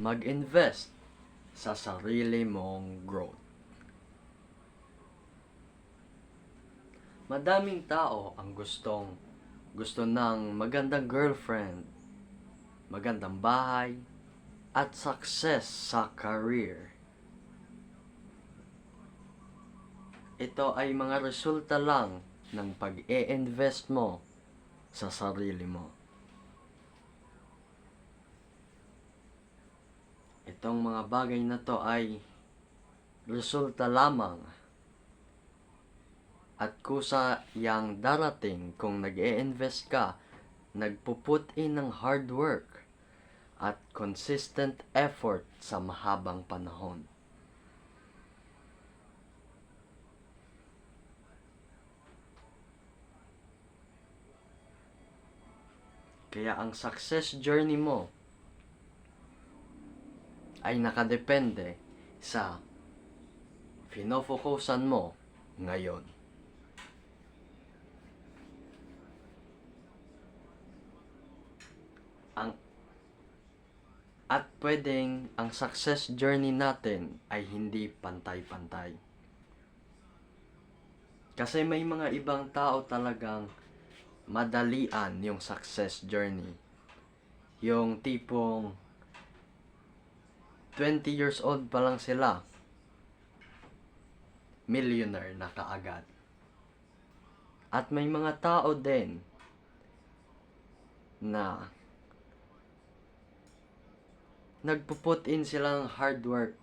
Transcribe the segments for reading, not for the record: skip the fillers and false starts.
mag-invest sa sarili mong growth. Madaming tao ang gusto ng magandang girlfriend, magandang bahay, at success sa career. Ito ay mga resulta lang ng pag-e-invest mo sa sarili mo. Itong mga bagay na to ay resulta lamang at kusa yang darating kung nag-e-invest ka, nagpuput in ng hard work at consistent effort sa mahabang panahon. Kaya ang success journey mo ay nakadepende sa finofokusan mo ngayon. At pwedeng ang success journey natin ay hindi pantay-pantay. Kasi may mga ibang tao talagang madalian yung success journey. Yung tipong 20 years old pa lang sila, millionaire na kaagad. At may mga tao din na nagpuput in silang hard work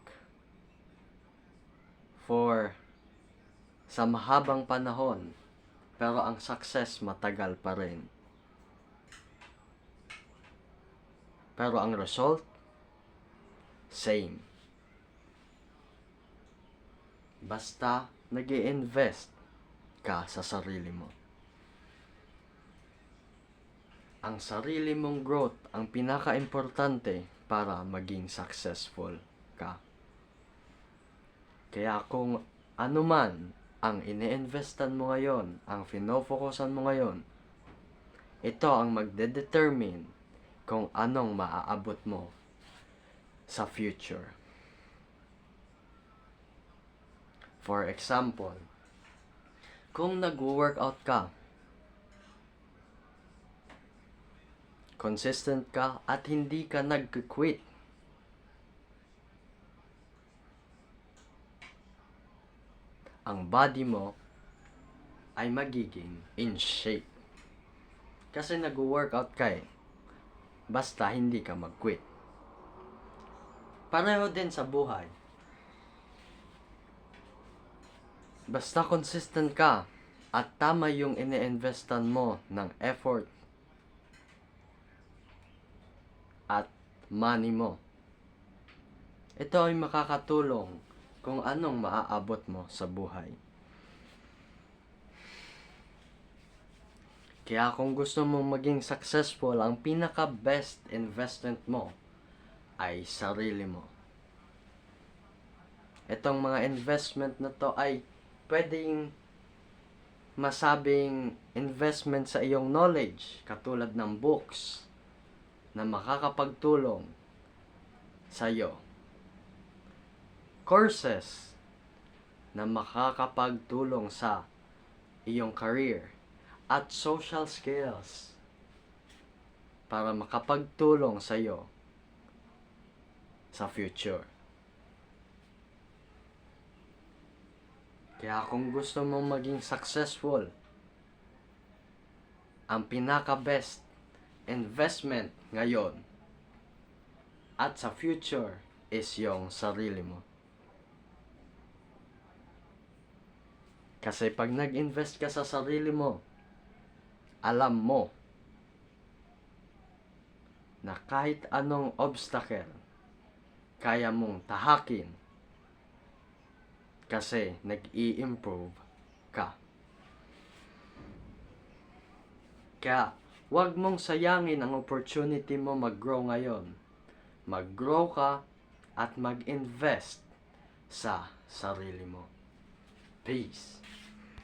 sa mahabang panahon, pero ang success matagal pa rin. Pero ang result, same. Basta nag-i-invest ka sa sarili mo. Ang sarili mong growth ang pinaka-importante para maging successful ka. Kaya kung ano man ang ine-investan mo ngayon, ang finofokusan mo ngayon, ito ang magde-determine kung anong maaabot mo sa future. For example, kung nag-workout ka, consistent ka at hindi ka nag-quit, ang body mo ay magiging in shape. Kasi nag-workout ka basta hindi ka mag-quit. Pareho din sa buhay. Basta consistent ka at tama yung ine-investan mo ng effort at money mo, ito ay makakatulong kung anong maaabot mo sa buhay. Kaya kung gusto mong maging successful, ang pinaka-best investment mo ay sarili mo. Itong mga investment na to ay pwedeng masabing investment sa iyong knowledge, katulad ng books na makakapagtulong sa iyo. Courses na makakapagtulong sa iyong career. At social skills para makapagtulong sa iyo sa future. Kaya kung gusto mong maging successful, ang pinaka-best investment ngayon at sa future is yung sarili mo. Kasi pag nag-invest ka sa sarili mo, alam mo na kahit anong obstacle, kaya mong tahakin kasi nag-i-improve ka. Kaya huwag mong sayangin ang opportunity mo mag-grow ngayon. Mag-grow ka at mag-invest sa sarili mo. Peace.